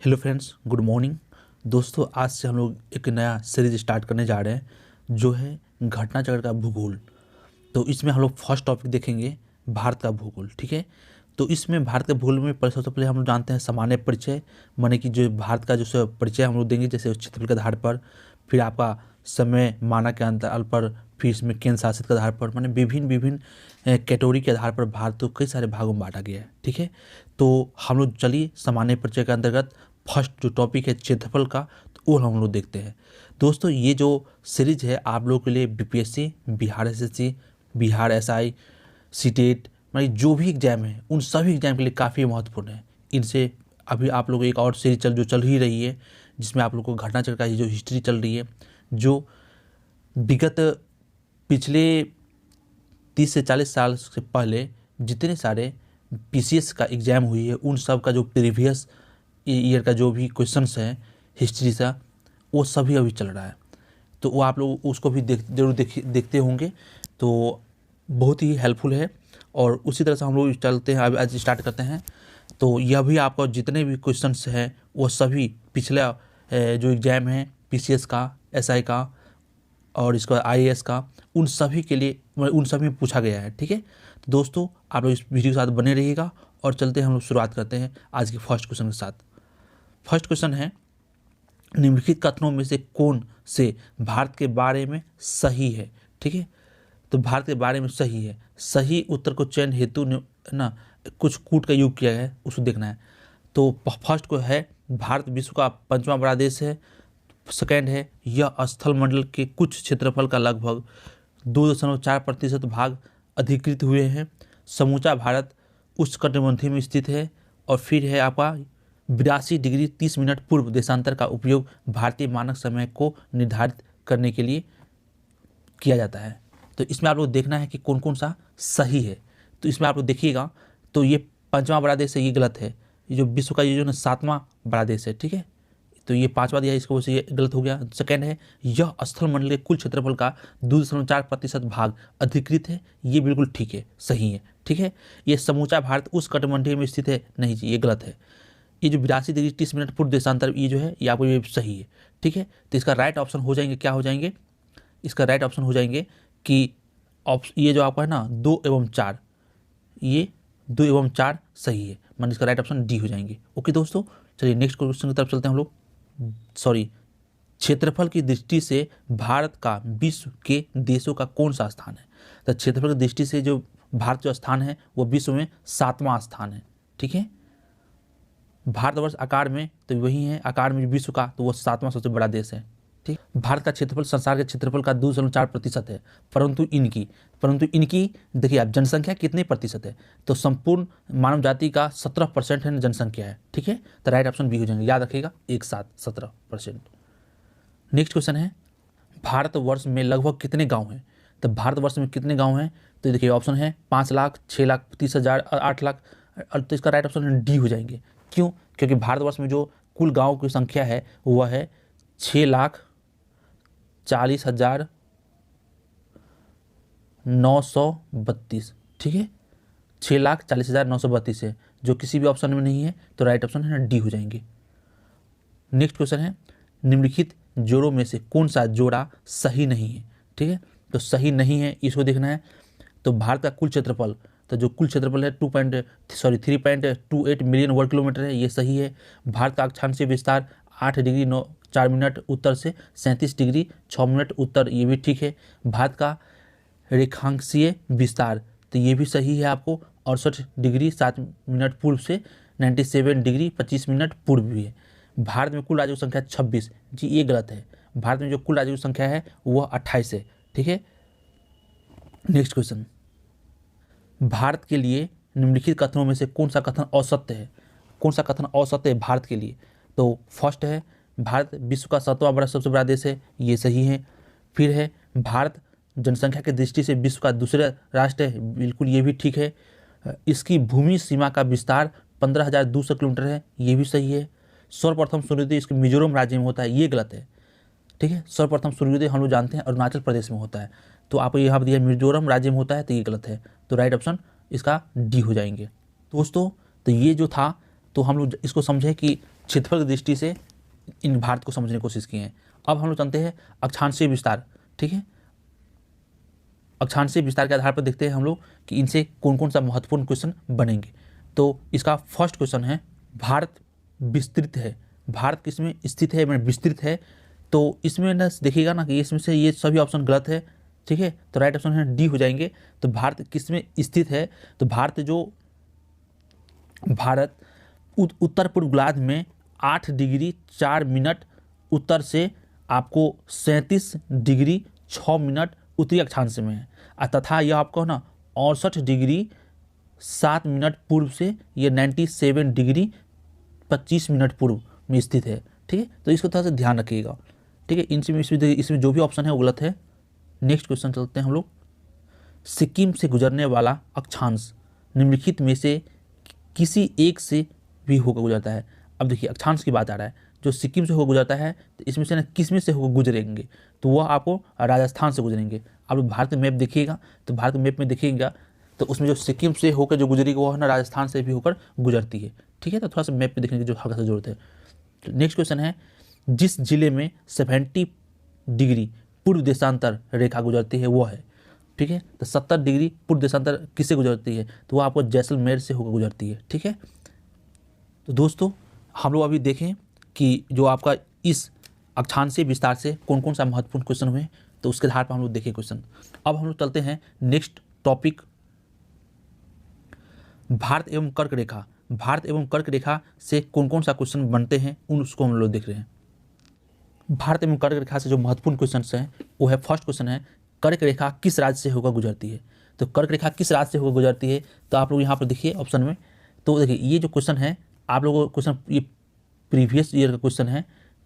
Hello friends, good morning. दोस्तों, आज से हम लोग एक नया सीरीज स्टार्ट करने जा रहे हैं जो है घटना चक्र का भूगोल। तो इसमें हम लोग फर्स्ट टॉपिक देखेंगे भारत का भूगोल। ठीक है, तो इसमें भारत के भूगोल में सबसे पहले हम लोग जानते हैं सामान्य परिचय, माने कि जो भारत का जो परिचय हम लोग देंगे, जैसे क्षेत्रफल के आधार पर, फिर आपका समय माना के अंतराल पर, फिर इसमें केंद्र शासित के आधार पर, माने विभिन्न विभिन्न कैटेगरी के आधार पर भारत को कई सारे भागों में बांटा गया है। ठीक है, तो हम लोग चलिए सामान्य परिचय के अंतर्गत फर्स्ट जो टॉपिक है क्षेत्रफल का, तो वो हम लोग देखते हैं। दोस्तों, ये जो सीरीज है आप लोगों के लिए BPSC, Bihar SSC, Bihar SI, CTET, मतलब जो भी एग्जाम है उन सभी एग्जाम के लिए काफ़ी महत्वपूर्ण है। इनसे अभी आप लोग एक और सीरीज चल ही रही है, जिसमें आप लोग को घटना चक्र का जो हिस्ट्री चल रही है, जो विगत पिछले 30 से 40 साल से पहले जितने सारे पीसीएस का एग्ज़ाम हुई है उन सब का जो प्रीवियस ईयर का जो भी क्वेश्चंस है हिस्ट्री का, वो सभी अभी चल रहा है। तो वो आप लोग उसको भी जरूर देखते होंगे, तो बहुत ही हेल्पफुल है। और उसी तरह से हम लोग चलते हैं, अभी आज स्टार्ट करते हैं। तो यह भी आपका जितने भी क्वेश्चंस हैं वो सभी पिछला जो एग्ज़ाम है पीसीएस का, एसआई का और इसका आईएएस का, उन सभी के लिए उन सभी में पूछा गया है। ठीक है, तो दोस्तों आप लोग इस वीडियो के साथ बने रहिएगा और चलते हैं, हम लोग शुरुआत करते हैं आज के फर्स्ट क्वेश्चन के साथ। फर्स्ट क्वेश्चन है, निम्नलिखित कथनों में से कौन से भारत के बारे में सही है। ठीक है, तो भारत के बारे में सही है, सही उत्तर को चयन हेतु ना कुछ कूट का योग किया है, उसको देखना है। तो फर्स्ट को है, भारत विश्व का 5वां बड़ा देश है। सेकेंड है, यह स्थल मंडल के कुछ क्षेत्रफल का लगभग 2.4% भाग अधिकृत हुए हैं। समूचा भारत उष्णकटिबंधीय में स्थित है। और फिर है आपका 82 डिग्री 30 मिनट पूर्व देशांतर का उपयोग भारतीय मानक समय को निर्धारित करने के लिए किया जाता है। तो इसमें आप लोग देखना है कि कौन कौन सा सही है। तो इसमें आप लोग देखिएगा, तो ये 5वां बड़ा देश है, ये गलत है। ये जो विश्व का ये जो 7वां बड़ा देश है, ठीक है, तो ये 5वां दिया, इसको वजह से ये गलत हो गया। सेकेंड है, यह स्थल मंडल के कुल क्षेत्रफल का 2.4% भाग अधिकृत है, ये बिल्कुल ठीक है, सही है। ठीक है, ये समूचा भारत उस कटिबंधीय में स्थित है, नहीं जी, ये गलत है। ये जो 82 डिग्री 30 मिनट पूर्व देशांतर, ये जो है ये आपको ये सही है। ठीक है, तो इसका राइट ऑप्शन हो जाएंगे, क्या हो जाएंगे, इसका राइट ऑप्शन हो जाएंगे कि ये जो आपका है ना 2 एवं 4, ये 2 एवं 4 सही है, मतलब इसका राइट ऑप्शन डी हो जाएंगे। ओके दोस्तों, चलिए नेक्स्ट क्वेश्चन की तरफ चलते हैं हम लोग। क्षेत्रफल की दृष्टि से भारत का विश्व के देशों का कौन सा स्थान है। तो क्षेत्रफल की दृष्टि से जो भारत जो स्थान है वो विश्व में 7वां स्थान है। ठीक है, भारतवर्ष आकार में तो वही है, आकार में विश्व का तो वो 7वां सबसे बड़ा देश है। ठीक, भारत का क्षेत्रफल संसार के क्षेत्रफल का 2.4% है, परंतु इनकी देखिए आप जनसंख्या कितने प्रतिशत है, तो संपूर्ण मानव जाति का 17% है जनसंख्या है। ठीक है, तो राइट ऑप्शन बी हो जाएंगे, याद रखिएगा, एक साथ 17%। नेक्स्ट क्वेश्चन है, भारतवर्ष में लगभग कितने गाँव हैं। तो भारतवर्ष में कितने गाँव हैं, तो देखिए ऑप्शन है 5 लाख, 6 लाख 30,000 और 8 लाख, तो इसका राइट ऑप्शन डी हो जाएंगे। क्यों, क्योंकि भारतवर्ष में जो कुल गाँव की संख्या है वह है 6,40,932। ठीक है, 6,40,932 है, जो किसी भी ऑप्शन में नहीं है, तो राइट ऑप्शन है ना डी हो जाएंगे। नेक्स्ट क्वेश्चन है, निम्नलिखित जोड़ों में से कौन सा जोड़ा सही नहीं है। ठीक है, तो सही नहीं है, इसको देखना है। तो भारत का कुल क्षेत्रफल, तो जो कुल क्षेत्रफल है 3.28 मिलियन वर्ग किलोमीटर है, ये सही है। भारत का अक्षांशीय विस्तार 8 डिग्री 4 मिनट उत्तर से 37 डिग्री 6 मिनट उत्तर, ये भी ठीक है। भारत का रेखांशीय विस्तार, तो ये भी सही है आपको, 68 डिग्री 7 मिनट पूर्व से 97 डिग्री 25 मिनट पूर्व भी है। भारत में कुल राज्यों की संख्या 26, जी ये गलत है। भारत में जो कुल राज्यों की संख्या है वह 28 है। ठीक है, नेक्स्ट क्वेश्चन, भारत के लिए निम्नलिखित कथनों में से कौन सा कथन असत्य है। कौन सा कथन असत्य है भारत के लिए, तो फर्स्ट है, भारत विश्व का 7वां सबसे बड़ा देश है, ये सही है। फिर है, भारत जनसंख्या की दृष्टि से विश्व का दूसरा राष्ट्र है, बिल्कुल ये भी ठीक है। इसकी भूमि सीमा का विस्तार 15,200 किलोमीटर है, ये भी सही है। सर्वप्रथम सूर्योदय इसके मिजोरम राज्य में होता है, ये गलत है। ठीक है, सर्वप्रथम सूर्योदय हम लोग जानते हैं अरुणाचल प्रदेश में होता है, तो आपको यहाँ पर दिया मिजोरम राज्य में होता है, तो ये गलत है। तो राइट ऑप्शन इसका डी हो जाएंगे। दोस्तों, तो ये जो था, तो हम लोग इसको समझे कि क्षेत्रफल की दृष्टि से इन भारत को समझने की कोशिश की है। अब हम लोग जानते हैं अक्षांशीय विस्तार, ठीक है। अक्षांशीय विस्तार के आधार पर देखते हैं हम लोग कि इनसे कौन कौन सा महत्वपूर्ण क्वेश्चन बनेंगे। तो इसका फर्स्ट क्वेश्चन है, भारत विस्तृत है, भारत किसमें स्थित है, मैंने विस्तृत है। तो इसमें ना देखिएगा ना कि इसमें से ये सभी ऑप्शन गलत है, ठीक है। तो राइट ऑप्शन है डी हो जाएंगे। तो भारत किसमें स्थित है, तो भारत उत्तर पूर्व गोलार्ध में 8 डिग्री 4 मिनट उत्तर से आपको 37 डिग्री 6 मिनट उत्तरी अक्षांश में है, तथा यह आपको ना 68 डिग्री 7 मिनट पूर्व से ये 97 डिग्री 25 मिनट पूर्व में स्थित है, ठीक है। तो इसको थोड़ा सा ध्यान रखिएगा, ठीक है। इसमें जो भी ऑप्शन है वो गलत है। नेक्स्ट क्वेश्चन चलते हैं हम लोग। सिक्किम से गुजरने वाला अक्षांश निम्नलिखित में से किसी एक से भी होकर गुजरता है। अब देखिए अक्षांश की बात आ रहा है, जो सिक्किम से होकर गुजरता है, तो इसमें से ना किस में से होकर गुजरेंगे, तो वह आपको राजस्थान से गुजरेंगे। आप भारत मैप देखिएगा, तो भारत मैप में देखिएगा तो उसमें जो सिक्किम से होकर जो गुजरेगी वो है ना राजस्थान से भी होकर गुजरती है, ठीक है। तो थोड़ा सा मैप पे देखने की जो हल्का सा जरूरत है। नेक्स्ट क्वेश्चन है, जिस जिले में 70 डिग्री पूर्व देशांतर रेखा गुजरती है वो है, ठीक है। तो 70 डिग्री पूर्व देशांतर किससे गुजरती है, तो वो आपको जैसलमेर से होकर गुजरती है, ठीक है। तो दोस्तों हम लोग अभी देखें कि जो आपका इस अक्षांशीय विस्तार से कौन कौन सा महत्वपूर्ण क्वेश्चन हुए, तो उसके आधार पर हम लोग देखें क्वेश्चन। अब हम लोग चलते हैं नेक्स्ट टॉपिक, भारत एवं कर्क रेखा। भारत एवं कर्क रेखा से कौन कौन सा क्वेश्चन बनते हैं उसको हम लोग देख रहे हैं। भारत एवं कर्क रेखा से जो महत्वपूर्ण क्वेश्चन हैं वो है, फर्स्ट क्वेश्चन है, कर्क रेखा किस राज्य से होकर गुजरती है। तो कर्क रेखा किस राज्य से होकर गुजरती है, तो आप लोग यहाँ पर देखिए ऑप्शन में। तो देखिए ये जो क्वेश्चन है आप लोगों को क्वेश्चन ये प्रीवियस ईयर का क्वेश्चन है,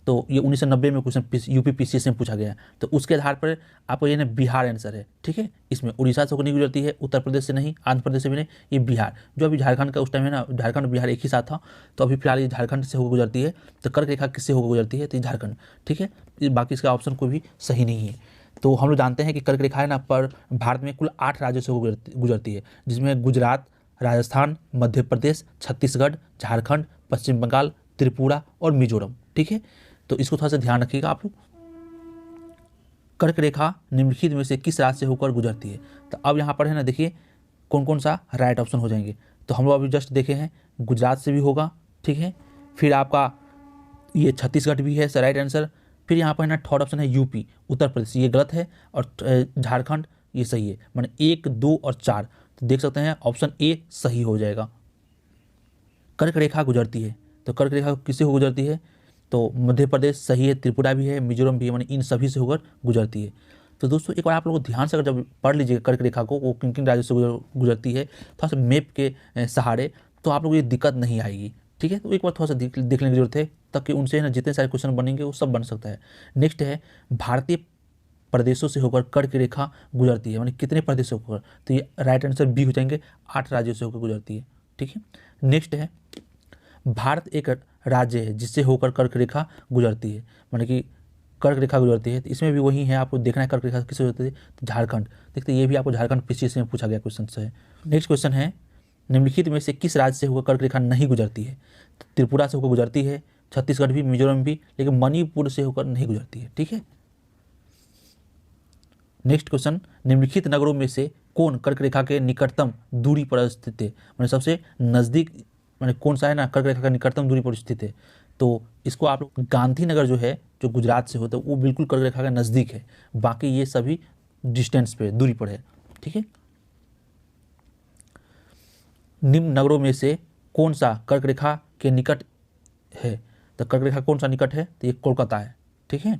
तो ये 1990 में क्वेश्चन यूपी पीसीएस में पूछा गया। तो उसके आधार पर आपको ये ना बिहार आंसर है, ठीक है। इसमें उड़ीसा से होकर नहीं गुजरती है, उत्तर प्रदेश से नहीं, आंध्र प्रदेश से भी नहीं, ये बिहार, जो अभी झारखंड का उस टाइम है ना, झारखंड बिहार एक ही साथ था। तो अभी फिलहाल ये झारखंड से होकर गुजरती है। तो कर्क रेखा किससे होकर गुजरती है, तो झारखंड, ठीक है। बाकी इसका ऑप्शन कोई भी सही नहीं है। तो हम लोग जानते हैं कि कर्क रेखा है ना पर भारत में कुल 8 राज्यों से गुजरती है, जिसमें गुजरात, राजस्थान, मध्य प्रदेश, छत्तीसगढ़, झारखंड, पश्चिम बंगाल, त्रिपुरा और मिजोरम, ठीक है। तो इसको थोड़ा सा ध्यान रखिएगा आप लोग। कर्क रेखा निम्नलिखित में से किस राज्य से होकर गुजरती है, तो अब यहाँ पर है ना देखिए कौन कौन सा राइट ऑप्शन हो जाएंगे। तो हम लोग अभी जस्ट देखे हैं गुजरात से भी होगा, ठीक है। फिर आपका ये छत्तीसगढ़ भी है राइट आंसर। फिर यहाँ पर है ना थर्ड ऑप्शन है यूपी, उत्तर प्रदेश, ये गलत है। और झारखंड ये सही है, माने 1, 2 और 4। तो देख सकते हैं ऑप्शन ए सही हो जाएगा। कर्क रेखा गुजरती है, तो कर्क रेखा किससे हो गुजरती है, तो मध्य प्रदेश सही है, त्रिपुरा भी है, मिजोरम भी है, माने इन सभी से होकर गुजरती है। तो दोस्तों एक बार आप लोग ध्यान से अगर जब पढ़ लीजिएगा कर्क रेखा को वो किन किन राज्यों से गुजरती है थोड़ा सा मैप के सहारे, तो आप लोग ये दिक्कत नहीं आएगी, ठीक है। तो एक बार थोड़ा सा देखने की जरूरत है, ताकि उनसे ना जितने सारे क्वेश्चन बनेंगे वो सब बन सकता है। नेक्स्ट है, भारतीय प्रदेशों से होकर कर्क रेखा गुजरती है, माने कितने प्रदेशों से होकर, तो ये राइट आंसर बी हो जाएंगे, 8 राज्यों से होकर गुजरती है, ठीक है। नेक्स्ट है, भारत एक राज्य है जिससे होकर कर्क रेखा गुजरती है, माने कि कर्क रेखा गुजरती है। तो इसमें भी वही है, आपको देखना है कर्क रेखा किससे गुजरती है, तो झारखंड। देखते ये भी आपको झारखंड पीसीएस में पूछा गया क्वेश्चन से है। नेक्स्ट क्वेश्चन है, निम्नलिखित में से किस राज्य से होकर कर्क रेखा नहीं गुजरती है, तो त्रिपुरा से होकर गुजरती है, छत्तीसगढ़ भी, मिजोरम भी, लेकिन मणिपुर से होकर नहीं गुजरती है, ठीक है। नेक्स्ट क्वेश्चन, निम्नलिखित नगरों में से कौन कर्क रेखा के निकटतम दूरी पर स्थित है, माने सबसे नज़दीक, माने कौन सा है ना कर्क रेखा का निकटतम दूरी पर स्थित है। तो इसको आप लोग, गांधीनगर जो है जो गुजरात से होता है वो बिल्कुल कर्क रेखा का नज़दीक है, बाकी ये सभी डिस्टेंस पे दूरी पर है, ठीक है। निम्न नगरों में से कौन सा कर्क रेखा के निकट है, तो कर्क रेखा कौन सा निकट है, तो ये कोलकाता है, ठीक है,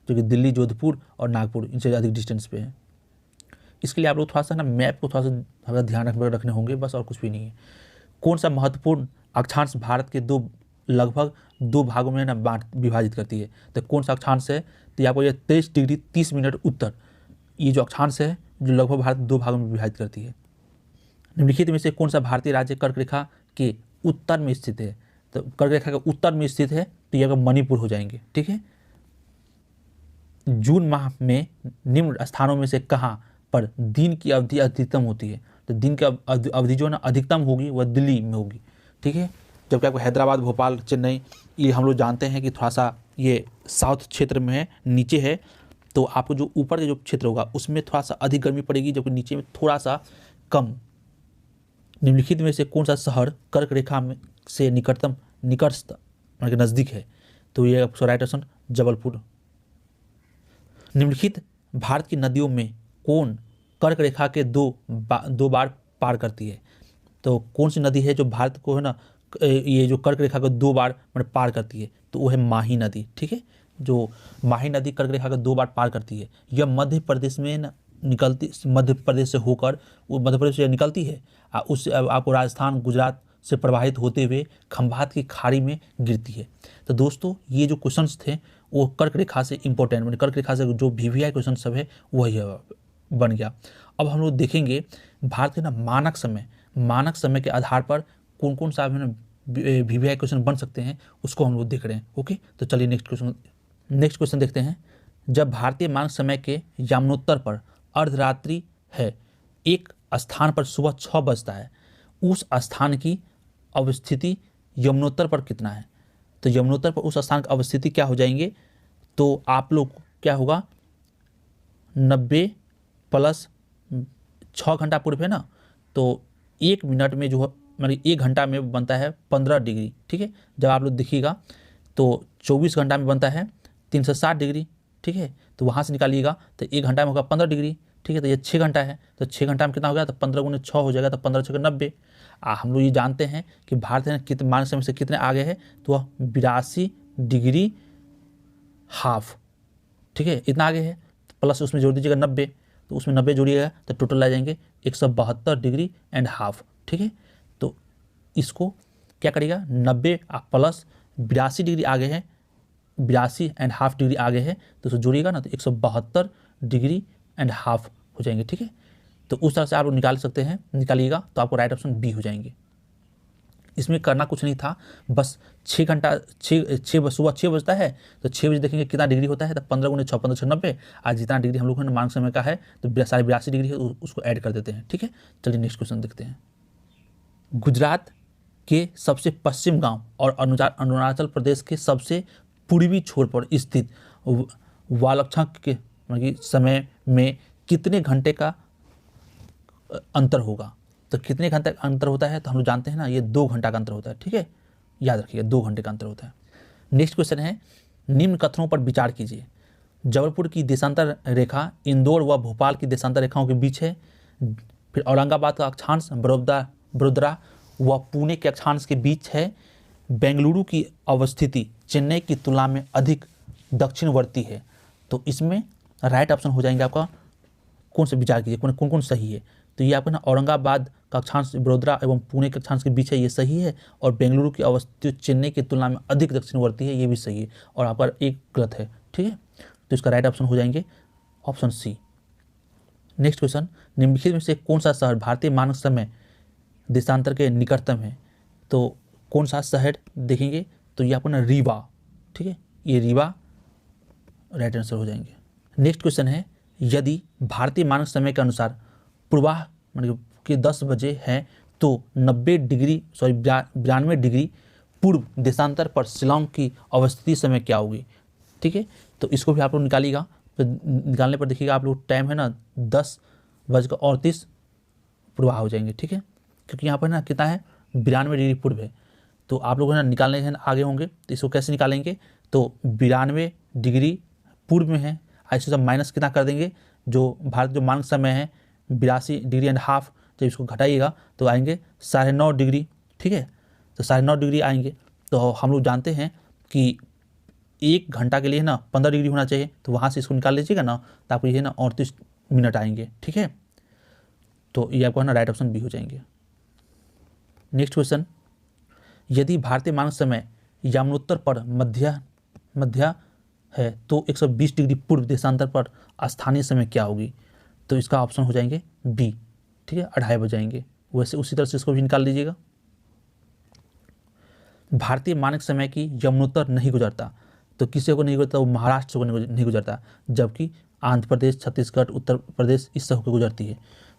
जो कि दिल्ली, जोधपुर और नागपुर इनसे अधिक डिस्टेंस पे है। इसके लिए आप लोग थोड़ा सा ना मैप को थोड़ा सा ध्यान रखने होंगे, बस और कुछ भी नहीं है। कौन सा महत्वपूर्ण अक्षांश भारत के लगभग 2 भागों में ना विभाजित करती है, तो कौन सा अक्षांश है, तो आपको ये 23 डिग्री 30 मिनट उत्तर, ये जो अक्षांश है जो लगभग भारत 2 भागों में विभाजित करती है। निम्नलिखित में से कौन सा भारतीय राज्य कर्क रेखा के उत्तर में स्थित है, तो कर्क रेखा के उत्तर में स्थित है, तो यह मणिपुर हो जाएंगे, ठीक है। जून माह में निम्न स्थानों में से कहाँ पर दिन की अवधि अधिकतम होती है, तो दिन की अवधि जो है ना अधिकतम होगी वह दिल्ली में होगी, ठीक है। जबकि आपको हैदराबाद, भोपाल, चेन्नई ये हम लोग जानते हैं कि थोड़ा सा ये साउथ क्षेत्र में है, नीचे है, तो आपको जो ऊपर का जो क्षेत्र होगा उसमें थोड़ा सा अधिक गर्मी पड़ेगी, जबकि नीचे में थोड़ा सा कम। निम्नलिखित में से कौन सा शहर कर्क रेखा में से निकटस्थ मतलब कि नज़दीक है? तो ये आपका राइट ऑप्शन जबलपुर। निम्नलिखित भारत की नदियों में कौन कर्क रेखा के दो बार पार करती है? तो कौन सी नदी है जो भारत को है ना ये जो कर्क रेखा को 2 बार मतलब पार करती है? तो वो है माही नदी। ठीक है, जो माही नदी कर्क रेखा को 2 बार पार करती है। यह मध्य प्रदेश में ना निकलती, मध्य प्रदेश से होकर वो मध्य प्रदेश से निकलती है, उस आपको राजस्थान गुजरात से प्रवाहित होते हुए खंभात की खाड़ी में गिरती है। तो दोस्तों ये जो क्वेश्चंस थे वो कर्क रेखा से इंपॉर्टेंट, मतलब कर्क रेखा से जो वीवीआई क्वेश्चन सब है वही बन गया। अब हम लोग देखेंगे भारत के ना मानक समय के आधार पर कौन कौन सा वीवीआई क्वेश्चन बन सकते हैं उसको हम लोग देख रहे हैं। ओके, तो चलिए नेक्स्ट क्वेश्चन देखते हैं। जब भारतीय मानक समय के यमुनोत्तर पर अर्धरात्रि है, एक स्थान पर सुबह 6 बजता है, उस स्थान की अवस्थिति यमुनोत्तर पर कितना है? तो यमुनोत्तर पर उस स्थान की अवस्थिति क्या हो जाएंगे? तो आप लोग क्या होगा 90 प्लस 6 घंटा पूर्व है ना, तो 1 मिनट में जो है मतलब 1 घंटा में बनता है 15 डिग्री। ठीक है, जब आप लोग देखिएगा तो 24 घंटा में बनता है 360 डिग्री। ठीक है, तो वहाँ से निकालिएगा तो 1 घंटा में होगा 15 डिग्री। ठीक है, तो ये 6 घंटा है, तो 6 घंटा में कितना हो गया? तो 15 गुने 6 हो जाएगा, तो 15 6 90। हम लोग ये जानते हैं कि भारत है कितने मानक समय से कितने आगे है, तो वह 82 डिग्री हाफ। ठीक है, इतना आगे है, प्लस उसमें जोड़ दीजिएगा 90, तो उसमें 90 जोड़िएगा तो टोटल आ जाएंगे 172 डिग्री एंड हाफ। ठीक है, तो इसको क्या करिएगा 90 प्लस 82 डिग्री आगे है, 82 एंड हाफ डिग्री आगे है, तो उसको जोड़िएगा ना तो 172 डिग्री एंड हाफ हो जाएंगे। ठीक है, तो उस तरह से आप लोग निकाल सकते हैं, निकालिएगा तो आपको राइट ऑप्शन बी हो जाएंगे। इसमें करना कुछ नहीं था, बस 6 घंटा सुबह 6 बजता है, तो 6 बजे देखेंगे कितना डिग्री होता है, तो 15 गुने 6 15 6 90। आज जितना डिग्री हम लोग ने मानक समय का है तो 82 डिग्री है, उसको ऐड कर देते हैं। ठीक है, चलिए नेक्स्ट क्वेश्चन देखते हैं। गुजरात के सबसे पश्चिम गांव और अरुणाचल प्रदेश के सबसे पूर्वी छोर पर स्थित वालक्षण के समय में कितने घंटे का अंतर होगा? तो कितने घंटे का अंतर होता है? तो हम लोग जानते हैं ना ये 2 घंटा का अंतर होता है। ठीक है, याद रखिएगा 2 घंटे का अंतर होता है। नेक्स्ट क्वेश्चन है, निम्न कथनों पर विचार कीजिए। जबलपुर की देशांतर रेखा इंदौर व भोपाल की देशांतर रेखाओं के बीच है। फिर औरंगाबाद का अक्षांश बड़ोदरा व पुणे के अक्षांश के बीच है। बेंगलुरु की अवस्थिति चेन्नई की तुलना में अधिक दक्षिणवर्ती है। तो इसमें राइट ऑप्शन हो जाएंगे आपका, कौन से विचार कीजिए कौन कौन सही है? तो ये आपका ना औरंगाबाद का अक्षांश बड़ोदरा एवं पुणे के अक्षांश के बीच है, ये सही है। और बेंगलुरु की अवस्थिति चेन्नई की तुलना में अधिक दक्षिणवर्ती है, ये भी सही है। और आपका एक गलत है। ठीक है, तो इसका राइट ऑप्शन हो जाएंगे ऑप्शन सी। नेक्स्ट क्वेश्चन, निम्नलिखित में से कौन सा शहर भारतीय मानक समय देशांतर के निकटतम है? तो कौन सा शहर देखेंगे तो ये आपको ना रीवा। ठीक है, ये रीवा राइट आंसर हो जाएंगे। नेक्स्ट क्वेश्चन है, यदि भारतीय मानक समय के अनुसार पूर्वाह मतलब कि 10 बजे है तो 92 डिग्री पूर्व देशांतर पर शिलांग की अवस्थिति समय क्या होगी? ठीक है, तो इसको भी आप लोग निकालिएगा। तो निकालने पर देखिएगा आप लोग टाइम है ना 10:38 पूर्वाह हो जाएंगे। ठीक है, क्योंकि यहाँ पर ना कितना है 92 डिग्री पूर्व है, तो आप लोग है ना निकालने हैं आगे होंगे। तो इसको कैसे निकालेंगे? तो 92 डिग्री पूर्व में है, ऐसे सब माइनस कितना कर देंगे, जो भारत जो मानक समय है 82 डिग्री एंड हाफ, जब इसको घटाइएगा तो आएंगे 9.5 डिग्री। ठीक है, तो 9.5 डिग्री आएंगे। तो हम लोग जानते हैं कि 1 घंटा के लिए ना 15 डिग्री होना चाहिए, तो वहाँ से इसको निकाल लीजिएगा ना तो आपको ये ना 38 मिनट आएंगे। ठीक है, तो ये आपको है ना राइट ऑप्शन बी हो जाएंगे। नेक्स्ट क्वेश्चन, यदि भारतीय मानक समय यमुनोत्तर पर मध्य है तो 120 डिग्री पूर्व देशांतर पर स्थानीय समय क्या होगी? तो इसका ऑप्शन हो जाएंगे बी। ठीक है, 2:30 बज जाएंगे। वैसे उसी तरह से इसको भी निकाल लीजिएगा। भारतीय मानक समय की यमुनोत्तर नहीं गुजरता, तो किसी को नहीं गुजरता? वो महाराष्ट्र को नहीं गुजरता, जबकि आंध्र प्रदेश, छत्तीसगढ़, उत्तर प्रदेश इस सब को गुजरती है।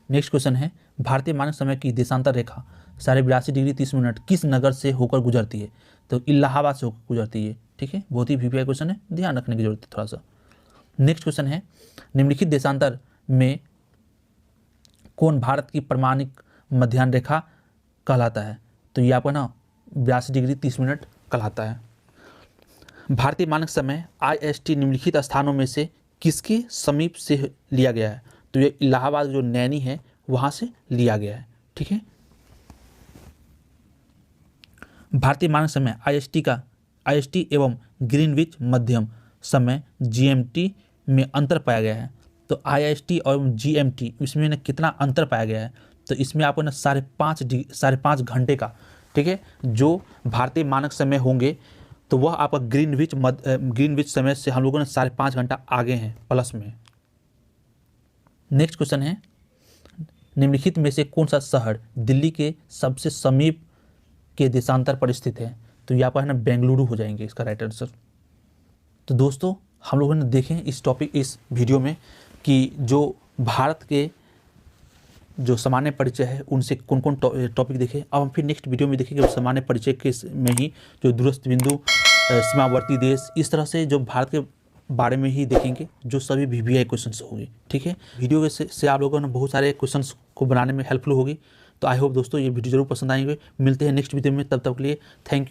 नेक्स्ट क्वेश्चन है, भारतीय मानक समय की देशांतर रेखा 82.30 डिग्री 30 मिनट किस नगर से होकर गुजरती है? तो इलाहाबाद से होकर गुजरती है। ठीक है, बहुत ही वीवीआई क्वेश्चन है, ध्यान रखने की जरूरत है थोड़ा सा। नेक्स्ट क्वेश्चन है, निम्नलिखित देशांतर में कौन भारत की प्रमाणिक मध्याह्न रेखा कहलाता है? तो ये आपका ना 82 डिग्री 30 मिनट कहलाता है। भारतीय मानक समय IST निम्नलिखित स्थानों में से किसके समीप से लिया गया है? तो ये इलाहाबाद जो नैनी है वहाँ से लिया गया है। ठीक है, भारतीय मानक समय IST एवं ग्रीनविच मध्यम समय GMT में अंतर पाया गया है। तो IST और GMT इसमें ना कितना अंतर पाया गया है? तो इसमें आपको ना 5.5 घंटे का, ठीक है, जो भारतीय मानक समय होंगे तो वह आपका ग्रीनविच समय से हम लोगों ने 5.5 घंटा आगे हैं प्लस में। नेक्स्ट क्वेश्चन है, निम्नलिखित में से कौन सा शहर दिल्ली के सबसे समीप के देशांतर पर स्थित है? तो यहाँ पर है ना बेंगलुरु हो जाएंगे इसका राइट आंसर। तो दोस्तों हम लोगों ने देखे इस वीडियो में कि जो भारत के जो सामान्य परिचय है उनसे कौन कौन टॉपिक देखे। अब हम फिर नेक्स्ट वीडियो में देखेंगे उस सामान्य परिचय के में ही जो दूरस्थ बिंदु, सीमावर्ती देश, इस तरह से जो भारत के बारे में ही देखेंगे जो सभी वीवीआई क्वेश्चंस होंगे। ठीक है, वीडियो से आप लोगों ने बहुत सारे क्वेश्चंस को बनाने में हेल्पफुल होगी। तो आई होप दोस्तों ये वीडियो जरूर पसंद आएंगे। मिलते हैं नेक्स्ट वीडियो में, तब तक के लिए थैंक यू।